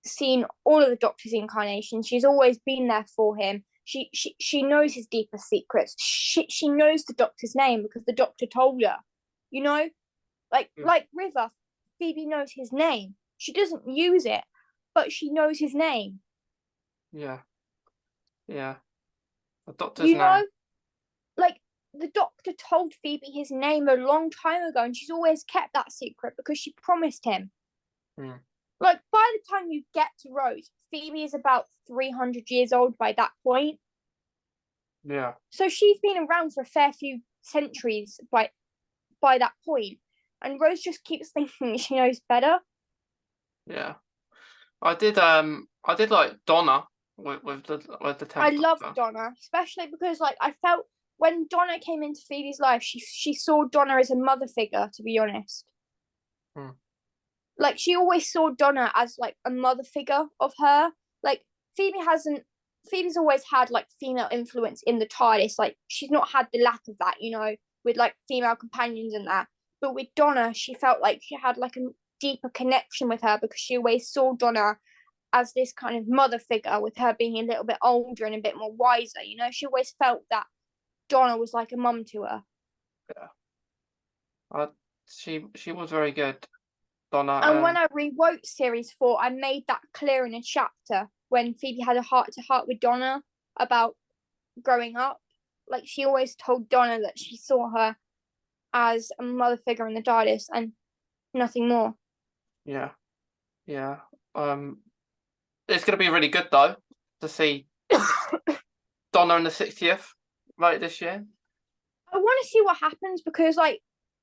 seen all of the doctor's incarnations. She's always been there for him. She knows his deepest secrets. She knows the doctor's name because the doctor told her. Like River, Phoebe knows his name. She doesn't use it, but she knows his name. Yeah. The doctor's name. Like the doctor told Phoebe his name a long time ago, and she's always kept that secret because she promised him. Like by the time you get to Rose, Phoebe is about 300 years old by that point. Yeah. So she's been around for a fair few centuries by that point, and Rose just keeps thinking she knows better. Yeah, I did like Donna with the 10th I love Doctor. Donna, especially because like I felt when Donna came into Phoebe's life, she saw Donna as a mother figure, to be honest. Like she always saw Donna as like a mother figure of her. Like Phoebe's always had like female influence in the TARDIS. Like she's not had the lack of that, with like female companions and that. But with Donna, she felt like she had like a deeper connection with her because she always saw Donna as this kind of mother figure, with her being a little bit older and a bit more wiser. She always felt that Donna was like a mum to her. Yeah. She was very good, Donna. And when I rewrote series 4, I made that clear in a chapter when Phoebe had a heart-to-heart with Donna about growing up. Like she always told Donna that she saw her as a mother figure in the TARDIS and nothing more. Yeah. It's going to be really good though to see Donna in the 60th later this year. I want to see what happens because like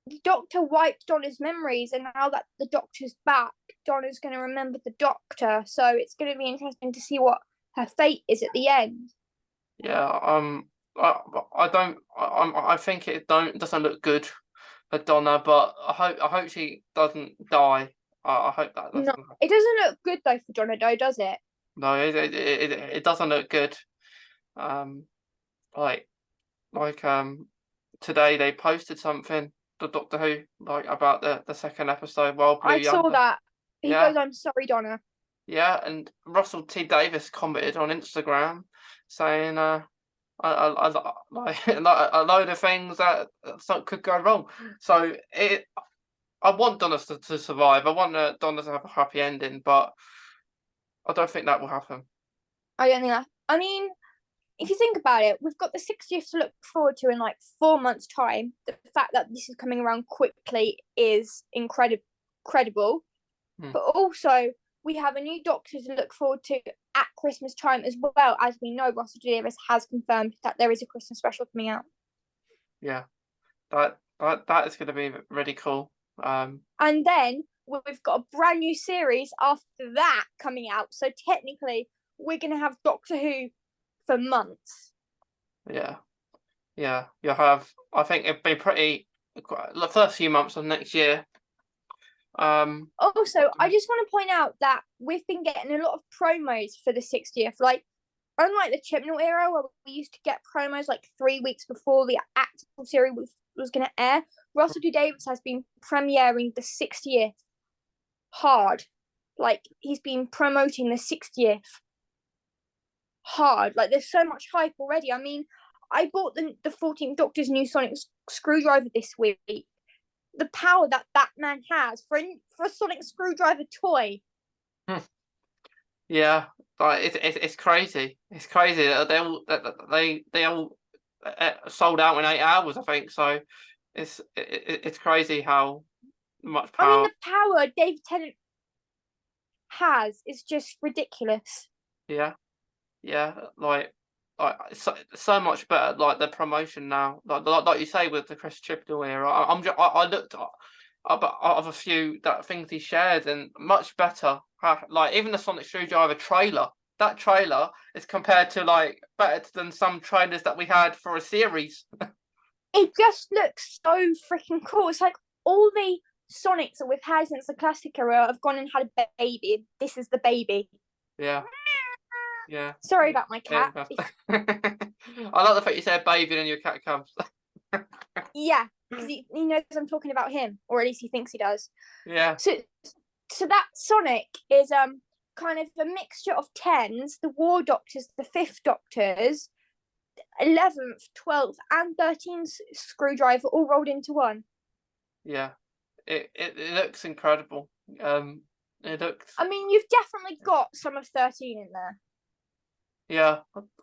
the doctor wiped Donna's memories, and now that the doctor's back, Donna's going to remember the doctor. So it's going to be interesting to see what her fate is at the end. Yeah. I think it doesn't look good for Donna, but I hope she doesn't die. I hope that doesn't. No, it doesn't look good though for Donna, though, does it? No, it doesn't look good. Like like today they posted something, the Doctor Who, like about the second episode, Wild Blue I saw Yonder. that. He Yeah, goes, "I'm sorry, Donna." yeah, and Russell T Davis commented on Instagram saying like a load of things that could go wrong. So I want Donna to survive. I want Donna to have a happy ending, but I don't think that will happen. I don't think that. I mean, if you think about it, we've got the 60th to look forward to in like 4 months' time. The fact that this is coming around quickly is incredible. Hmm. But also, we have a new Doctor to look forward to at Christmas time as well. As we know, Russell T Davies has confirmed that there is a Christmas special coming out. Yeah, that is going to be really cool. And then we've got a brand new series after that coming out. So technically, we're going to have Doctor Who for months. Yeah, you'll have. I think it'd be pretty. The first few months of next year. Also, I just want to point out that we've been getting a lot of promos for the 60th. Like, unlike the Chibnall era where we used to get promos like 3 weeks before the actual series was going to air, Russell T Davies has been premiering the 60th hard. Like, he's been promoting the 60th hard. Like, there's so much hype already. I mean, I bought the 14th Doctor's new sonic screwdriver this week. The power that man has for a sonic screwdriver toy. Yeah, like it's crazy. It's crazy that they all sold out in 8 hours. I think so. It's crazy how much power. I mean, the power David Tennant has is just ridiculous. Yeah, like so much better. Like the promotion now, like you say with the Chris Chibnall era. I looked up of a few things he shared, and much better. Like even the Sonic Screwdriver trailer. That trailer is compared to like better than some trailers that we had for a series. It just looks so freaking cool. It's like all the Sonics that we've had since the classic era have gone and had a baby. This is the baby. Yeah. Sorry about my cat. I like the fact you said baby and your cat comes. Yeah, because he knows I'm talking about him, or at least he thinks he does. Yeah. So that Sonic is kind of a mixture of 10s, the War Doctors, the 5th Doctors, 11th, 12th, and 13th Screwdriver all rolled into one. Yeah, it looks incredible. It looks. I mean, you've definitely got some of 13 in there. Yeah,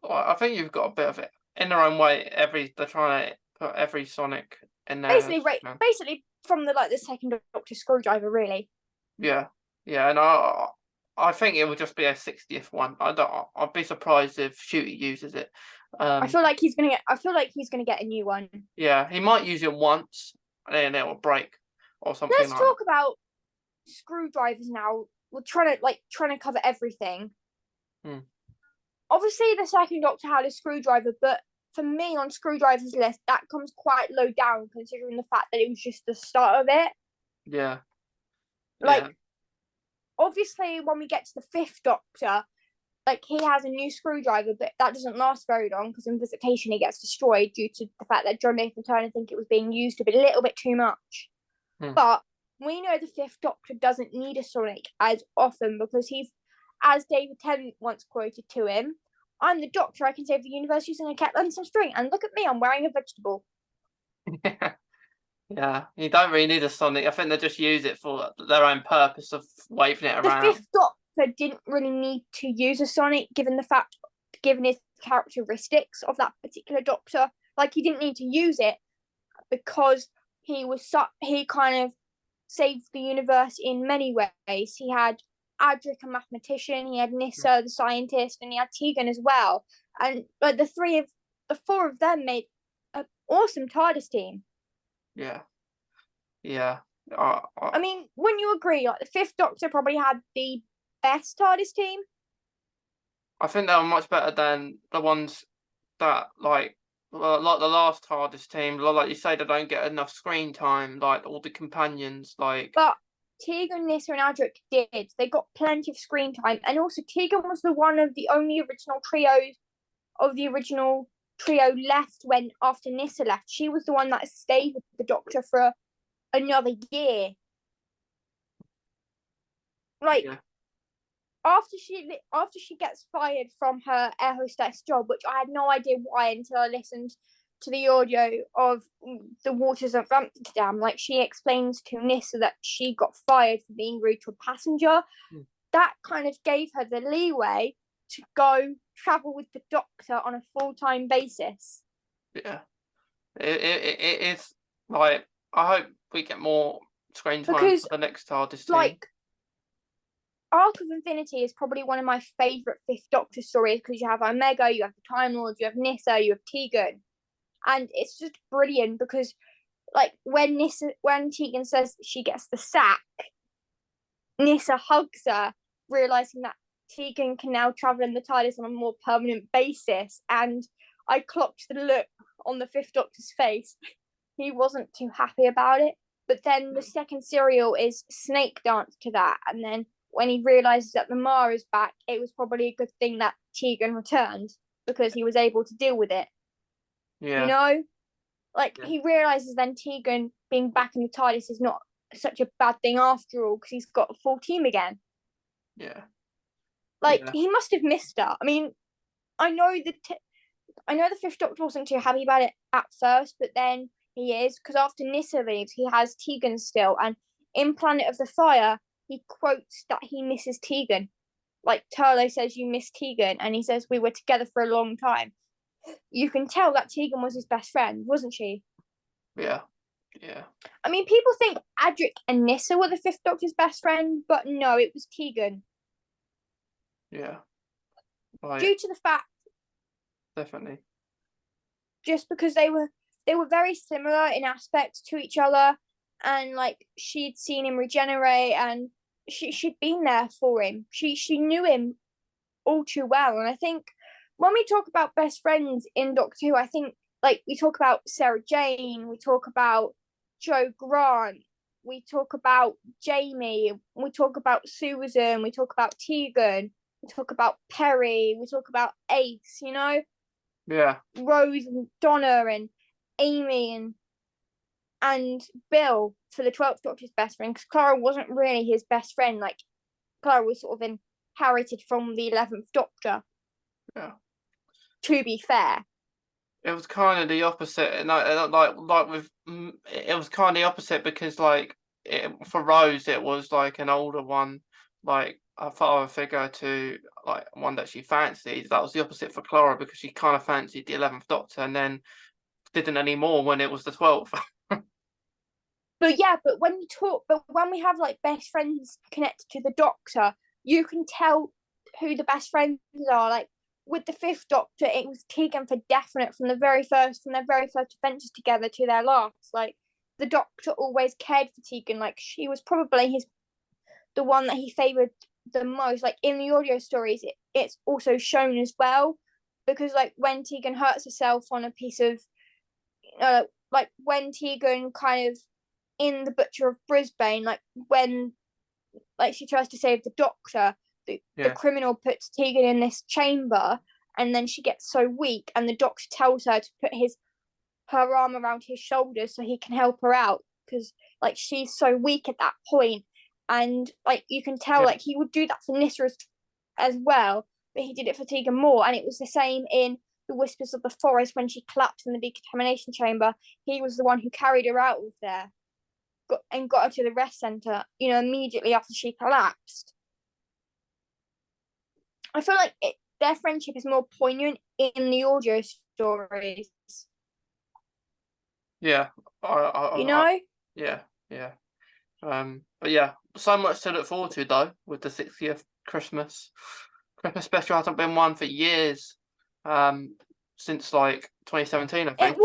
I think you've got a bit of it in their own way. They're trying to put every Sonic in there. Basically from the second Doctor Screwdriver, really. Yeah, and I think it will just be a 60th one. I'd be surprised if Shooty uses it. I feel like he's gonna get a new one. Yeah, he might use it once and then it will break or something. Let's talk about screwdrivers now. We're trying to cover everything. Obviously, the second Doctor had a screwdriver, but for me, on Screwdriver's list, that comes quite low down considering the fact that it was just the start of it. Yeah. Obviously, when we get to the 5th Doctor, he has a new screwdriver, but that doesn't last very long because in Visitation he gets destroyed due to the fact that John Nathan Turner think it was being used a little bit too much. But we know the 5th Doctor doesn't need a Sonic as often because he's, as David Tennant once quoted to him, "I'm the Doctor, I can save the universe using a cat and some string, and look at me, I'm wearing a vegetable." Yeah, you don't really need a Sonic. I think they just use it for their own purpose of waving it around. The 5th Doctor didn't really need to use a Sonic given his characteristics of that particular Doctor. He didn't need to use it because he kind of saved the universe in many ways. He had Adric, a mathematician, he had Nyssa, the scientist, and he had Tegan as well. And the 4 of them made an awesome TARDIS team. Yeah. I mean, wouldn't you agree? The 5th Doctor probably had the best TARDIS team. I think they were much better than the ones that like the last TARDIS team. Like you say, they don't get enough screen time. Like all the companions, But Tegan, Nyssa, and Adric did. They got plenty of screen time, and also Tegan was one of the only original trios of the original trio left when after Nyssa left, she was the one that stayed with the Doctor for another year. Like Yeah. after she gets fired from her air hostess job, which I had no idea why until I listened to the audio of the Waters of Amsterdam. Like, she explains to Nyssa that she got fired for being rude to a passenger. That kind of gave her the leeway to go travel with the Doctor on a full-time basis. Yeah. It is like, I hope we get more screen time Because, for the next TARDIS team. like, Arc of Infinity is probably one of my favourite Fifth Doctor stories, because you have Omega, you have the Time Lords, you have Nyssa, you have Tegan. And it's just brilliant because, like, when Tegan says she gets the sack, Nyssa hugs her, realising that Tegan can now travel in the TARDIS on a more permanent basis. And I clocked the look on the Fifth Doctor's face. He wasn't too happy about it. But then the second serial is Snake Dance to that. And then when he realises that the Ma is back, it was probably a good thing that Tegan returned, because he was able to deal with it. Yeah. You know? Like, he realises then Tegan being back in the TARDIS is not such a bad thing after all, because he's got a full team again. Yeah. Like, he must have missed her. I mean, I know the Fifth Doctor wasn't too happy about it at first, but then he is, because after Nyssa leaves, he has Tegan still, and in Planet of the Fire, he quotes that he misses Tegan. Like, Turlo says, "You miss Tegan," and he says, "We were together for a long time." You can tell that Tegan was his best friend, wasn't she? Yeah. Yeah. I mean, people think Adric and Nyssa were the Fifth Doctor's best friend, but no, it was Tegan. Yeah. Like, due to the fact, definitely. just because they were very similar in aspects to each other, and like, she'd seen him regenerate, and she'd been there for him. She knew him all too well. And I think when we talk about best friends in Doctor Who, I think, like, we talk about Sarah Jane, we talk about Joe Grant, we talk about Jamie, we talk about Susan, we talk about Tegan, we talk about Perry, we talk about Ace, you know? Yeah. Rose and Donna and Amy and Bill for the 12th Doctor's best friend, because Clara wasn't really his best friend. Like, Clara was sort of inherited from the 11th Doctor. Yeah. To be fair. It was kind of the opposite, and like with it was kind of the opposite, because like for Rose it was like an older one, like a father figure to like one that she fancied. That was the opposite for Clara, because she kind of fancied the 11th Doctor and then didn't anymore when it was the 12th. But yeah, but when we have like best friends connected to the Doctor, you can tell who the best friends are. Like, with the Fifth Doctor, it was Tegan for definite from their very first adventures together to their last. Like, the Doctor always cared for Tegan. Like, she was probably the one that he favoured the most. Like, in the audio stories, it's also shown as well, because like when Tegan hurts herself on a piece of, like when Tegan kind of in the Butcher of Brisbane, like when like she tries to save the Doctor, the criminal puts Tegan in this chamber, and then she gets so weak, and the Doctor tells her to put her arm around his shoulders so he can help her out, because like she's so weak at that point. And like, you can tell, like, he would do that for Nyssa as well, but he did it for Tegan more. And it was the same in the Whispers of the Forest when she collapsed in the decontamination chamber. He was the one who carried her out of there and got her to the rest center, immediately after she collapsed. I feel like their friendship is more poignant in the audio stories. Yeah. Yeah. But yeah, so much to look forward to though with the 60th Christmas special. Hasn't been one for years, since like 2017, I think. It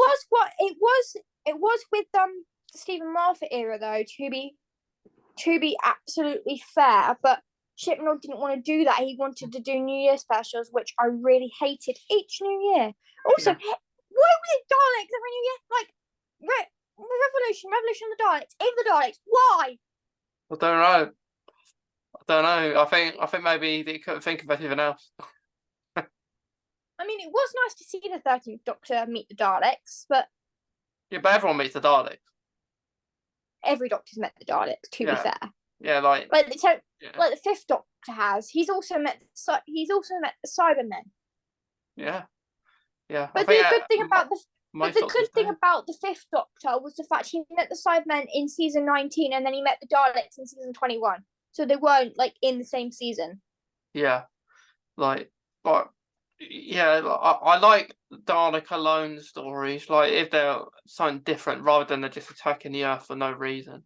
was with the Stephen Moffat era though, to be absolutely fair, but Chibnall didn't want to do that. He wanted to do New Year specials, which I really hated each New Year. Also, why was it Daleks every New Year? Like, Revolution of the Daleks, in the Daleks, why? I don't know. I think maybe they couldn't think of anything else. I mean, it was nice to see the 13th Doctor meet the Daleks, but Yeah, but everyone meets the Daleks. every Doctor's met the Daleks. To be Yeah. fair, Yeah, like like the yeah, like the 5th Doctor has. He's also met the Cybermen. yeah, yeah. I But think the good thing about most Doctors do. the 5th Doctor was the fact he met the Cybermen in season 19, and then he met the Daleks in season 21. So they weren't like in the same season. Yeah, like yeah, I like Dalek alone stories. Like if they're something different rather than they're just attacking the Earth for no reason,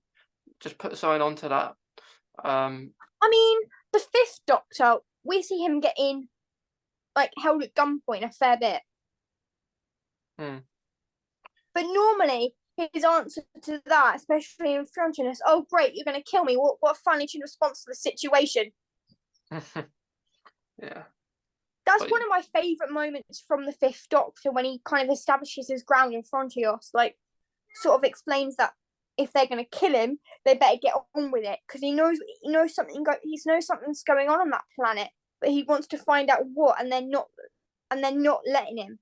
just put something onto that. I mean, the 5th Doctor, we see him getting like held at gunpoint a fair bit. Hmm. But normally his answer to that, especially in front of us, oh great, you're going to kill me. What a funny response to the situation. Yeah. That's But one of my favourite moments from the 5th Doctor, when he kind of establishes his ground in front of us, like sort of explains that if they're going to kill him, they better get on with it, because he knows something's going on that planet, but he wants to find out what, and they're not letting him.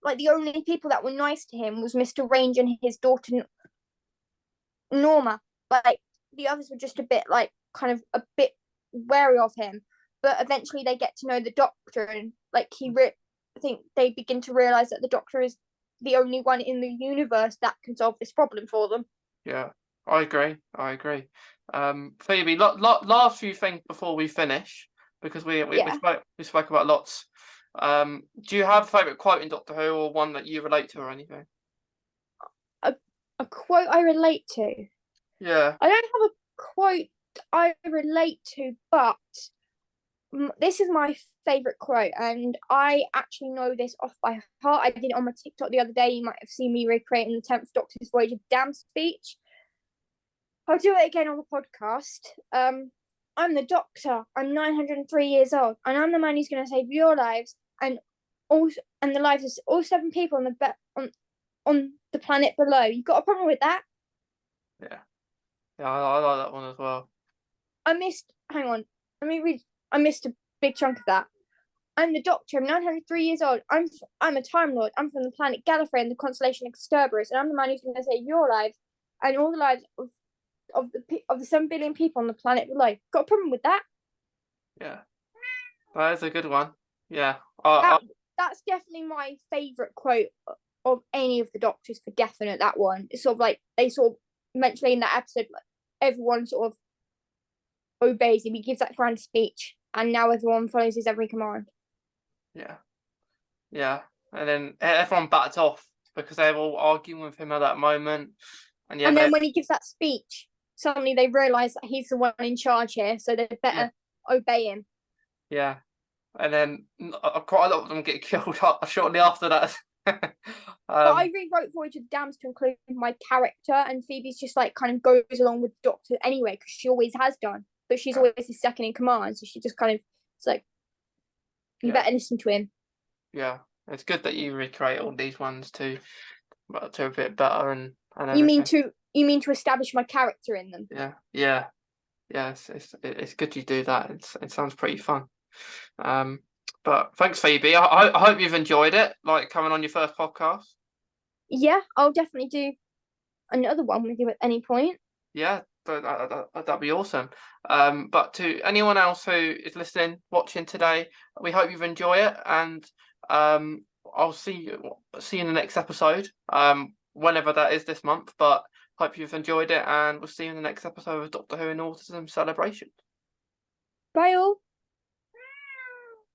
Like, the only people that were nice to him was Mr. Range and his daughter Norma. Like, the others were just a bit like kind of a bit wary of him. But eventually they get to know the Doctor, and like I think they begin to realize that the Doctor is the only one in the universe that can solve this problem for them. yeah, I agree. Phoebe, last few things before we finish, because we Yeah. spoke about lots. Do you have a favourite quote in Doctor Who, or one that you relate to, or anything? A quote I relate to. Yeah. I don't have a quote I relate to, but this is my favorite quote, and I actually know this off by heart. I did it on my TikTok the other day. You might have seen me recreating the 10th Doctor's Voyage of Damn speech. I'll do it again on the podcast. I'm the Doctor. I'm 903 years old, and I'm the man who's going to save your lives and the lives of all 7 people on the planet below. You got a problem with that? Yeah. Yeah, I like that one as well. Hang on. Let me read. I missed a big chunk of that. I'm the Doctor. I'm 903 years old. I'm a Time Lord. I'm from the planet Gallifrey and the constellation Kasterborous, and I'm the man who's going to save your lives and all the lives of the 7 billion people on the planet below. Got a problem with that? Yeah, that is a good one. Yeah, That's definitely my favourite quote of any of the Doctors, for definite. That one. It's sort of like they sort of mentioned in that episode, like, everyone sort of obeys him. He gives that grand speech, and now everyone follows his every command. yeah, and then everyone backed off because they were all arguing with him at that moment, and yeah, and then when he gives that speech, suddenly they realise that he's the one in charge here, so they better obey him. Yeah, and then quite a lot of them get killed shortly after that. But I rewrote Voyage of the Damned to include my character, and Phoebe's just like kind of goes along with the Doctor anyway, because she always has done. But she's always his second in command, so she just kind of, it's like, you better listen to him. Yeah, it's good that you recreate all these ones to a bit better and you mean to establish my character in them? Yeah. It's good you do that. It sounds pretty fun. But thanks, Phoebe. I hope you've enjoyed it, like coming on your first podcast. Yeah, I'll definitely do another one with you at any point. Yeah, that'd be awesome. But to anyone else who is listening, watching today, we hope you've enjoyed it, and I'll see you in the next episode, whenever that is this month. But hope you've enjoyed it, and we'll see you in the next episode of Doctor Who and Autism Celebration. Bye all.